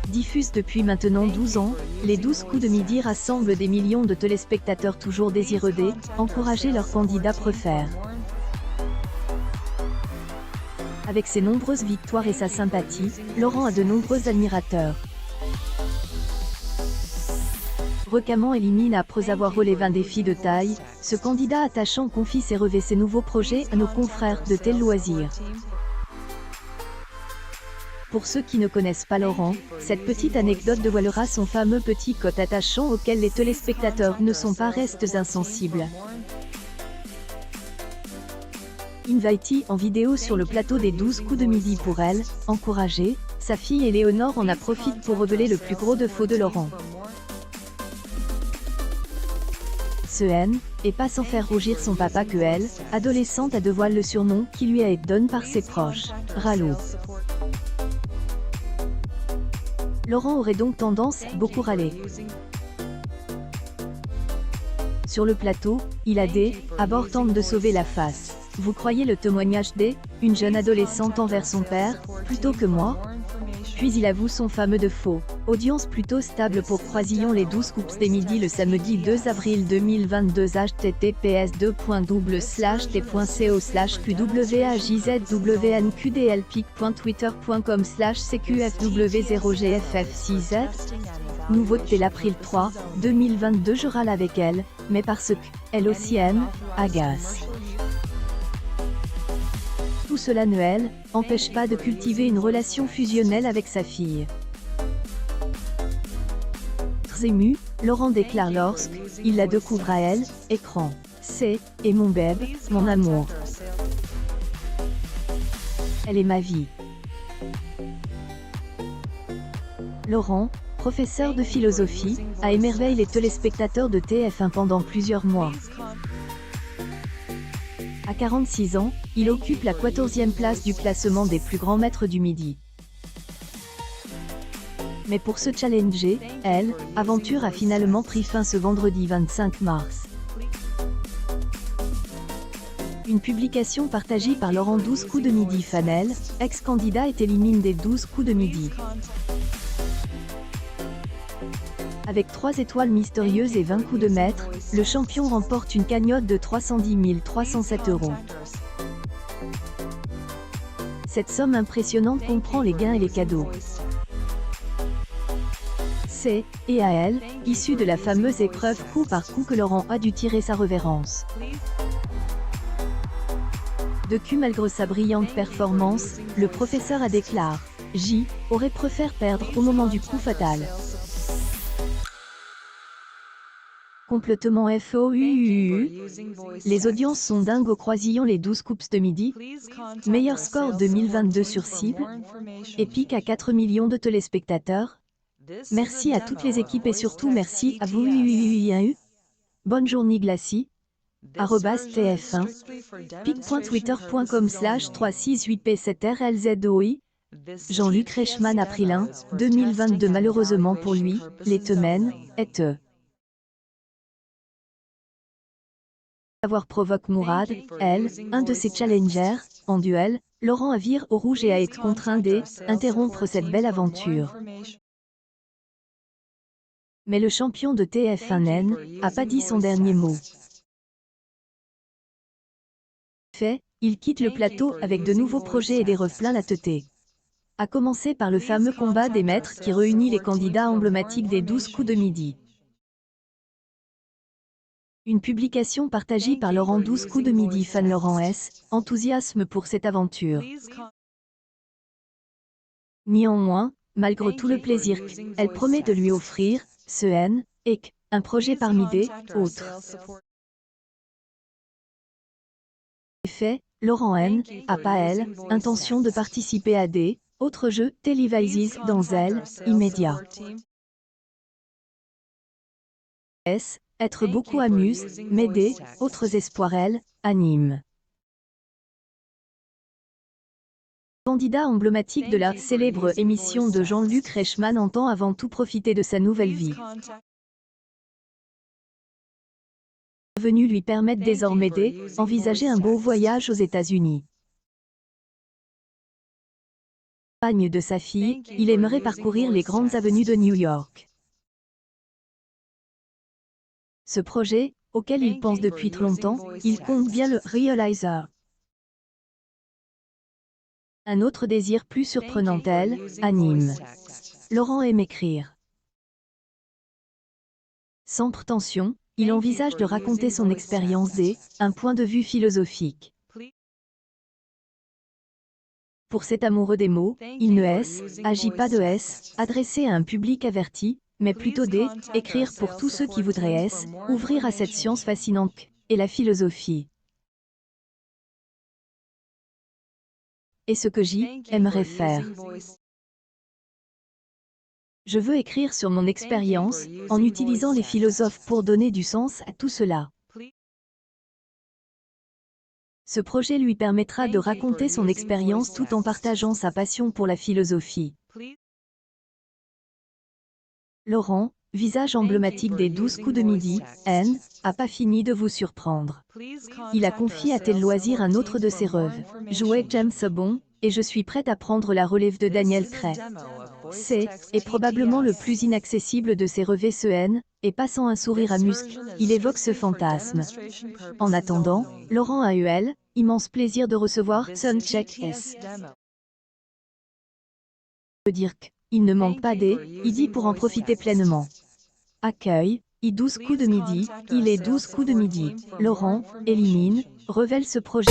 Diffuse depuis maintenant 12 ans, les 12 coups de midi rassemblent des millions de téléspectateurs toujours désireux d'encourager leur candidat préféré. Avec ses nombreuses victoires et sa sympathie, Laurent a de nombreux admirateurs. Fréquemment éliminé après avoir relevé un défi de taille, ce candidat attachant confie ses rêves et ses nouveaux projets à nos confrères de Tel Loisirs. Pour ceux qui ne connaissent pas Laurent, cette petite anecdote dévoilera son fameux petit côté attachant auquel les téléspectateurs ne sont pas restés insensibles. Invitée en vidéo sur le plateau des 12 coups de midi pour elle, encouragée, sa fille Éléonore en a profité pour révéler le plus gros défaut de Laurent. Ce haine, et pas sans faire rougir son papa que elle, adolescente a dévoilé le surnom qui lui a été donné par ses proches, Ralou. Laurent aurait donc tendance à beaucoup râler. Sur le plateau, il a à bord tente de sauver la face. Vous croyez le témoignage une jeune adolescente envers son père, plutôt que moi? Puis il avoue son fameux défaut. Audience plutôt stable pour Croisillon les 12 coups des midi le samedi 2 avril 2022 https://t.double/qdlpic.twitter.com/cqfw0gff6z. Nouveauté l'April 3, 2022 je râle avec elle, mais parce qu'elle aussi aime, agace. Tout cela ne empêche pas de cultiver une relation fusionnelle avec sa fille. Très ému, Laurent déclare lorsqu'il la découvre à elle, écran. C'est mon bébé, mon amour. Elle est ma vie. Laurent, professeur de philosophie, a émerveillé les téléspectateurs de TF1 pendant plusieurs mois. À 46 ans, il occupe la 14e place du classement des plus grands maîtres du midi. Mais pour se challenger, aventure a finalement pris fin ce vendredi 25 mars. Une publication partagée par Laurent 12 coups de midi Fanel, ex-candidat est éliminé des 12 coups de midi. Avec 3 étoiles mystérieuses et 20 coups de maître, le champion remporte une cagnotte de 310 307 €. Cette somme impressionnante comprend les gains et les cadeaux. C'est, et à elle, issu de la fameuse épreuve coup par coup que Laurent a dû tirer sa révérence. Malgré sa brillante performance, le professeur a déclaré « J aurait préféré perdre au moment du coup fatal ». Complètement FOUUU. Les audiences sont dingues au Croisillon les 12 coups de midi. Meilleur score 2022 sur cible. Épique à 4 millions de téléspectateurs. Merci à toutes les équipes et surtout merci à vous. Bonne journée Glacy. @TF1. pic.twitter.com/368p7rlzoi. Jean-Luc Reichmann April 1, 2022 malheureusement pour lui, les Temen, avoir provoque Mourad, un de ses challengers, en duel, Laurent a viré au rouge et a été contraint d'interrompre cette belle aventure. Mais le champion de TF1 a pas dit son dernier mot. Il quitte le plateau avec de nouveaux projets et des rêves plein la tête. À commencer par le fameux combat des maîtres qui réunit les candidats emblématiques des 12 coups de midi. Une publication partagée par Laurent 12 coups de midi fan Laurent enthousiasme pour cette aventure. Néanmoins, malgré tout le plaisir qu'elle promet de lui offrir, un projet parmi autres. En effet, Laurent a pas intention de participer à autres jeux télévisés dans immédiat. Être beaucoup amuse, mais autres espoirs animent. Candidat emblématique de la célèbre émission de Jean-Luc Reichmann entend avant tout profiter de sa nouvelle vie. revenus lui permettent désormais d'envisager un beau voyage aux États-Unis. Compagne de sa fille, il aimerait parcourir les grandes avenues de New York. Ce projet, auquel il pense depuis trop longtemps, il compte bien le réaliser. Un autre désir plus surprenant elle, anime. Laurent aime écrire. Sans prétention, il envisage de raconter son expérience d'un point de vue philosophique. Pour cet amoureux des mots, il ne agit pas de adressé à un public averti, mais plutôt écrire pour tous ceux qui voudraient ouvrir à cette science fascinante et la philosophie. Et ce que j'aimerais faire. Je veux écrire sur mon expérience, en utilisant les philosophes pour donner du sens à tout cela. Ce projet lui permettra de raconter son expérience tout en partageant sa passion pour la philosophie. Laurent, visage emblématique des 12 coups de midi, a pas fini de vous surprendre. Il a confié à Tel Loisir un autre de ses rêves. Jouer James Bond, et je suis prête à prendre la relève de Daniel Craig. Est probablement le plus inaccessible de ses rêves et passant un sourire à muscles, il évoque ce fantasme. En attendant, Laurent a eu immense plaisir de recevoir Soundcheck S. Veut dire qu'il ne manque pas dit pour en profiter pleinement. Accueil, 12 coups de midi, il est 12 coups de midi. Laurent, élimine, révèle ce projet.